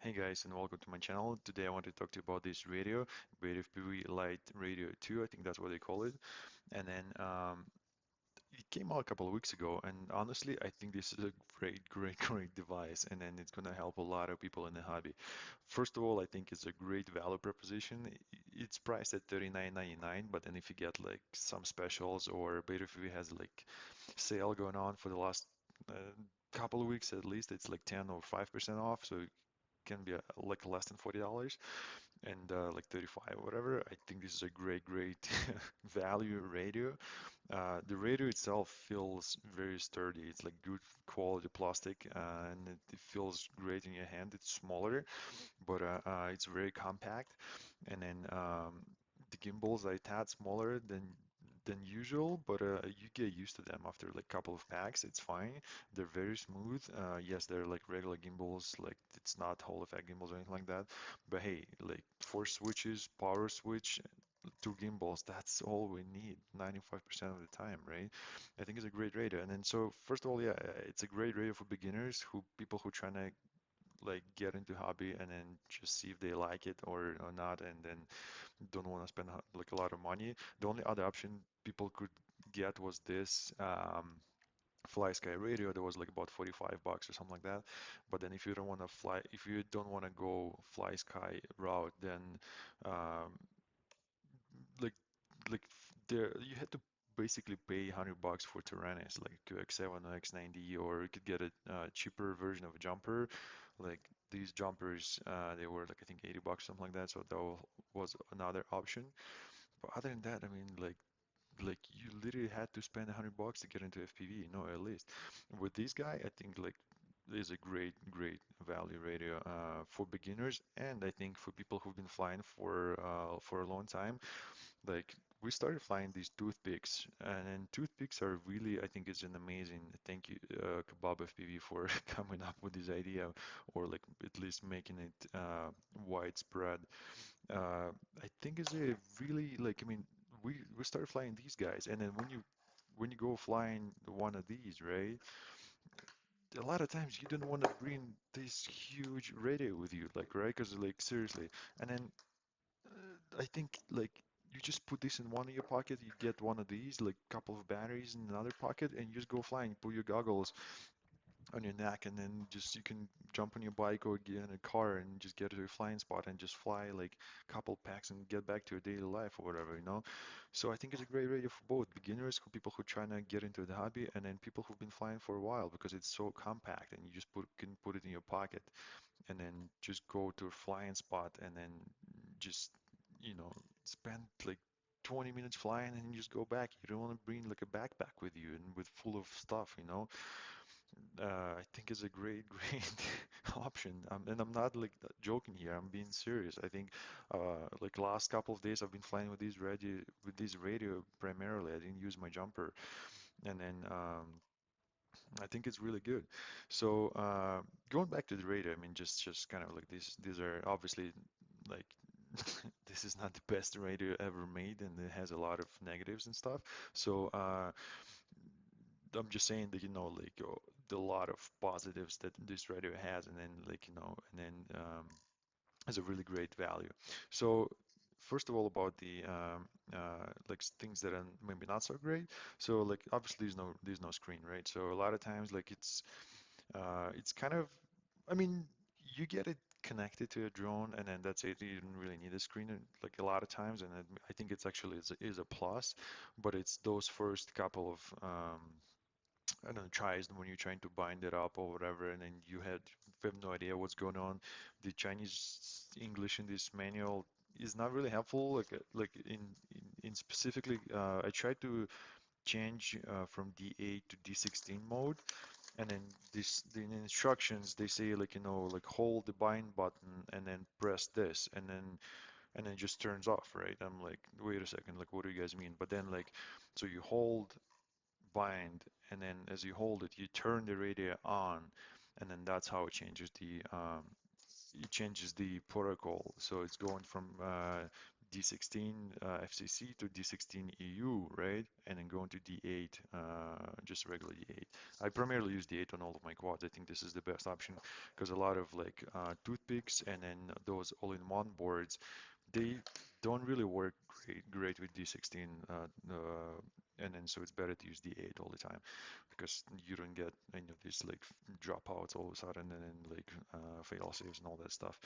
Hey guys, and welcome to my channel. Today I want to talk to you about this radio, BetaFPV LiteRadio 2, I think that's what they call it. And then it came out a couple of weeks ago, and honestly, I think this is a great device, and then it's gonna help a lot of people in the hobby. First of all, I think it's a great value proposition. It's priced at $39.99, but then if you get like some specials or BetaFPV has like sale going on for the last couple of weeks at least, it's like 10 or 5% off, so can be like less than $40 and like 35 or whatever. I think this is a great value radio. The radio itself feels very sturdy. It's like good quality plastic, and it feels great in your hand. It's smaller, but it's very compact. And then the gimbals are a tad smaller than usual, but you get used to them after like couple of packs. It's fine. They're very smooth. Yes, they're like regular gimbals, like it's not Hall effect gimbals or anything like that. But hey, like four switches, power switch, two gimbals, that's all we need 95% of the time, right? I think it's a great radio. And then so first of all, yeah, it's a great radio for beginners who people who trying to like get into hobby and then just see if they like it or not, and then don't want to spend like a lot of money. The only other option people could get was this Fly Sky radio that was like about 45 bucks or something like that. But then if you don't want to fly, if you don't want to go Fly Sky route, then um, like like there you had to basically pay 100 bucks for Tyrannus, like QX7 or X90, or you could get a cheaper version of a jumper. Like these jumpers, they were like I think 80 bucks, something like that. So that was another option. But other than that, I mean, like you literally had to spend 100 bucks to get into FPV, no, at least. With this guy, I think like is a great value radio for beginners, and I think for people who've been flying for a long time. Like we started flying these toothpicks, and toothpicks are really, I think, it's an amazing. Thank you, Kebab FPV, for coming up with this idea, or like at least making it widespread. I think it's a really like, I mean, we started flying these guys, and then when you go flying one of these, right? A lot of times you don't want to bring this huge radio with you, like, right? Because like seriously, and then I think like you just put this in one of your pocket, you get one of these, like couple of batteries in another pocket, and you just go flying. Put your goggles on your neck, and then just you can jump on your bike or get in a car and just get to a flying spot and just fly like couple packs and get back to your daily life or whatever, you know. So I think it's a great radio for both beginners, for people who trying to get into the hobby, and then people who've been flying for a while because it's so compact and you just can put it in your pocket and then just go to a flying spot and then just spend like 20 minutes flying and just go back. You don't want to bring like a backpack with you and with full of stuff. I think is a great option. And I'm not like joking here. I'm being serious. I think like last couple of days I've been flying with this radio primarily. I didn't use my jumper, and then I think it's really good. So going back to the radio, I mean, just kind of like these are obviously like this is not the best radio ever made, and it has a lot of negatives and stuff. So I'm just saying that like the lot of positives that this radio has, and then like and then has a really great value. So first of all, about the like things that are maybe not so great. So like obviously there's no screen, right? So a lot of times like it's kind of, I mean, you get it connected to a drone and then that's it. You don't really need a screen like a lot of times, and I think it's actually is a plus, but it's those first couple of I don't know, tries when you're trying to bind it up or whatever, and then you have no idea what's going on. The Chinese English in this manual is not really helpful. Like in specifically, I tried to change from D8 to D16 mode, and then this the instructions they say like like hold the bind button and then press this, and then it just turns off, right? I'm like, wait a second, like what do you guys mean? But then like so you hold bind, and then as you hold it, you turn the radio on, and then that's how it changes the protocol. So it's going from D16 FCC to D16 EU, right? And then going to D8, just regular D8. I primarily use D8 on all of my quads. I think this is the best option because a lot of like toothpicks and then those all-in-one boards, they don't really work great with D16, and then so it's better to use D8 all the time because you don't get any of these like dropouts all of a sudden and then like fail safes and all that stuff.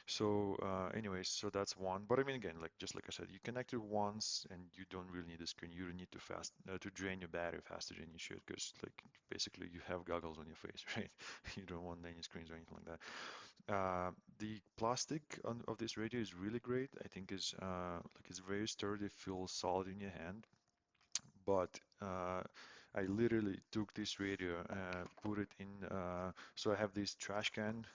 So, anyways, so that's one. But I mean, again, like just like I said, you connect it once, and you don't really need a screen. You don't need to drain your battery faster than you should, because like basically you have goggles on your face, right? You don't want any screens or anything like that. The plastic of this radio is really great. I think is like it's very sturdy, feels solid in your hand. But I literally took this radio, put it in. So I have this trash can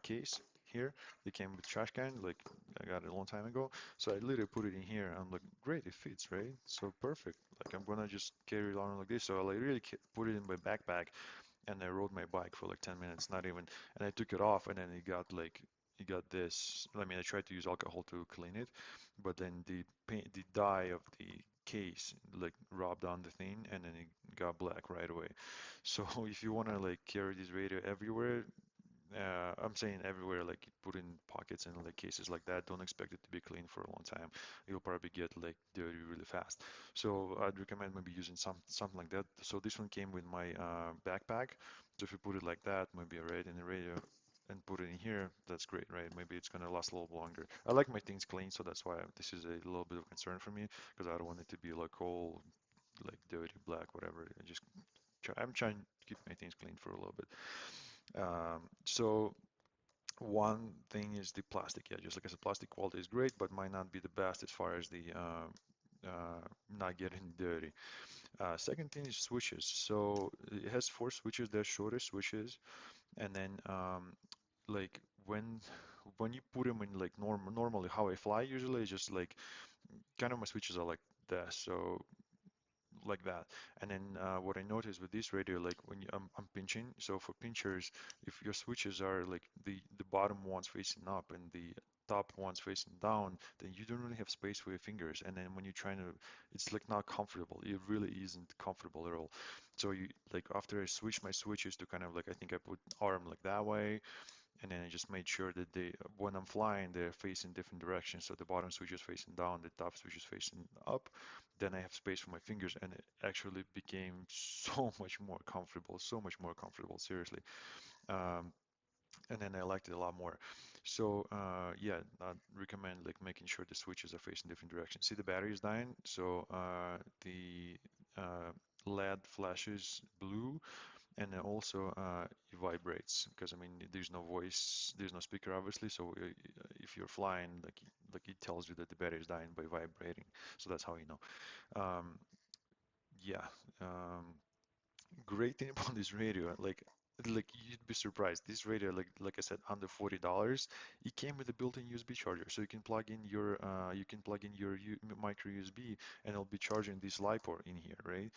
case here. They came with trash can, like I got it a long time ago. So I literally put it in here. I'm like, great, it fits, right? So perfect. Like I'm gonna just carry it on like this. So I like really put it in my backpack, and I rode my bike for like 10 minutes, not even. And I took it off, and then it got this. I mean, I tried to use alcohol to clean it, but then the paint, the dye of the case like rubbed on the thing, and then it got black right away. So if you wanna like carry this radio everywhere, I'm saying everywhere, like put in pockets and like cases like that. Don't expect it to be clean for a long time. You'll probably get like dirty really fast. So I'd recommend maybe using something like that. So this one came with my backpack. So if you put it like that, maybe right in the radio and put it in here, that's great, right? Maybe it's gonna last a little longer. I like my things clean, so that's why this is a little bit of concern for me because I don't want it to be like all like dirty, black, whatever. I'm trying to keep my things clean for a little bit. So one thing is the plastic. Yeah, just like I said, plastic quality is great, but might not be the best as far as the not getting dirty. Second thing is switches. So it has four switches. They're shorter switches, and then like when you put them in like normally how I fly usually is just like kind of my switches are like this. So like that. And then what I noticed with this radio, like when I'm pinching, so for pinchers, if your switches are like the bottom ones facing up and the top ones facing down, then you don't really have space for your fingers. And then when you're trying to, it's like not comfortable. It really isn't comfortable at all. So you like after I switch my switches to kind of like I think I put arm like that way, and then I just made sure that when I'm flying, they're facing different directions. So the bottom switch is facing down, the top switch is facing up. Then I have space for my fingers, and it actually became so much more comfortable, so much more comfortable, seriously. Um, and then I liked it a lot more. So yeah, I'd recommend like making sure the switches are facing different directions. See, the battery is dying, so the uh, LED flashes blue, and then also it vibrates because I mean there's no voice, there's no speaker obviously. So if you're flying, like it tells you that the battery is dying by vibrating. So that's how you know. Um, yeah. Great thing about this radio, like you'd be surprised. This radio, like I said, under $40. It came with a built-in USB charger, so you can plug in your micro USB, and it'll be charging this LiPo in here, right?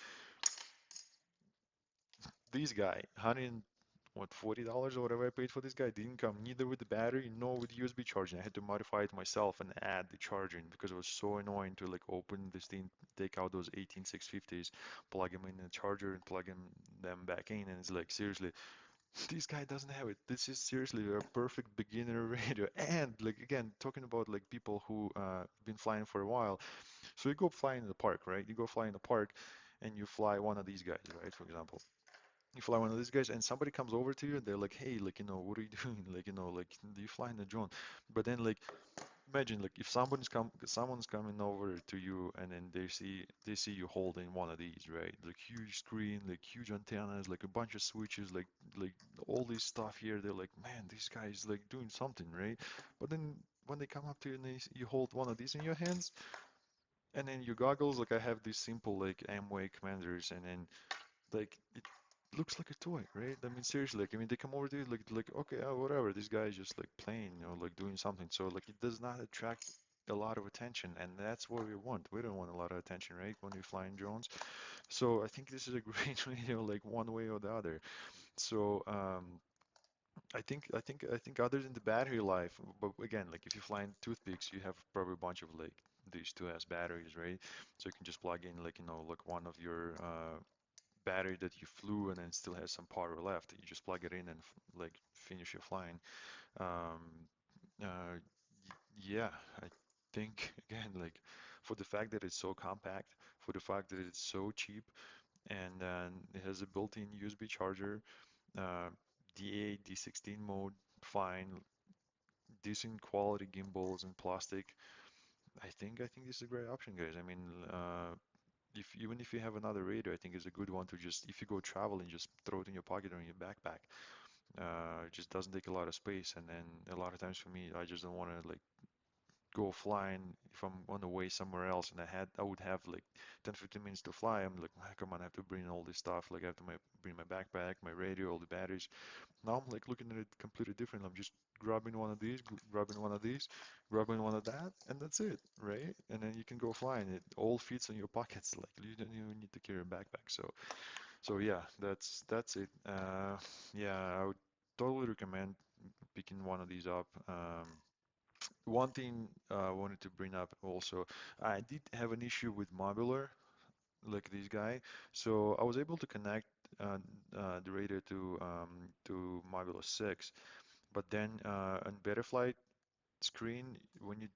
This guy, $40 or whatever I paid for this guy didn't come neither with the battery nor with USB charging. I had to modify it myself and add the charging because it was so annoying to like open this thing, take out those 18650s, plug them in the charger and them back in, and it's like seriously, this guy doesn't have it. This is seriously a perfect beginner radio. And like again, talking about like people who been flying for a while. So you go fly in the park, right? You go fly in the park and you fly one of these guys, right? For example, you fly one of these guys and somebody comes over to you and they're like, hey, like, what are you doing? Like, like, do you fly in a drone? But then, like, imagine, like, if someone's coming over to you and then they see you holding one of these, right? Like, huge screen, like, huge antennas, like, a bunch of switches, like, all this stuff here. They're like, man, this guy is, like, doing something, right? But then when they come up to you and you hold one of these in your hands and then your goggles, like, I have these simple, like, Amway commanders and then like it looks like a toy, right? I mean, seriously, like I mean, they come over to you like okay, whatever. This guy is just like playing, like doing something. So like it does not attract a lot of attention, and that's what we want. We don't want a lot of attention, right? When we fly in drones. So I think this is a great radio, like one way or the other. So I think other than the battery life, but again, like if you fly in toothpicks, you have probably a bunch of like these 2S batteries, right? So you can just plug in like like one of your battery that you flew and then still has some power left. You just plug it in and like finish your flying. Um, yeah, I think again, like for the fact that it's so compact, for the fact that it's so cheap, and it has a built-in USB charger, uh, D8, D16 mode, fine, decent quality gimbals and plastic. I think this is a great option, guys. I mean, if even if you have another radio, I think it's a good one to just if you go traveling, just throw it in your pocket or in your backpack. It just doesn't take a lot of space, and then a lot of times for me, I just don't want to like go flying if I'm on the way somewhere else and I would have like 10 15 minutes to fly. I'm like, "Ah, come on, I have to bring all this stuff, like I have to bring my backpack, my radio, all the batteries." Now I'm like looking at it completely different. I'm just grabbing one of these, grabbing one of these, grabbing one of that, and that's it, right? And then you can go flying. It all fits in your pockets. Like you don't even need to carry a backpack. So yeah, that's it. Yeah, I would totally recommend picking one of these up. One thing I wanted to bring up also, I did have an issue with modular, like this guy. So I was able to connect uh, the radio to Modulo 6, but then on Betaflight screen, when you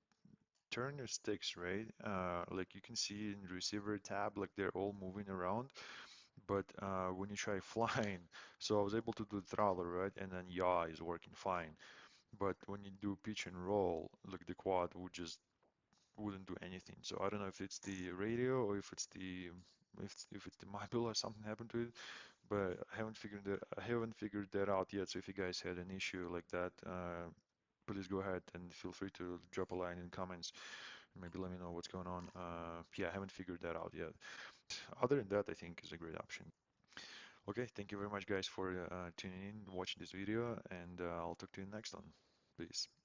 turn your sticks, right, like you can see in the receiver tab, like they're all moving around. But when you try flying, so I was able to do throttle, right, and then yaw is working fine. But when you do pitch and roll, like the quad would just wouldn't do anything. So I don't know if it's the radio or if it's the module or something happened to it, but I haven't figured that out yet. So if you guys had an issue like that, please go ahead and feel free to drop a line in comments. Maybe let me know what's going on. Yeah, I haven't figured that out yet. Other than that, I think is a great option. Okay, thank you very much, guys, for tuning in, watching this video, and I'll talk to you next one. Peace.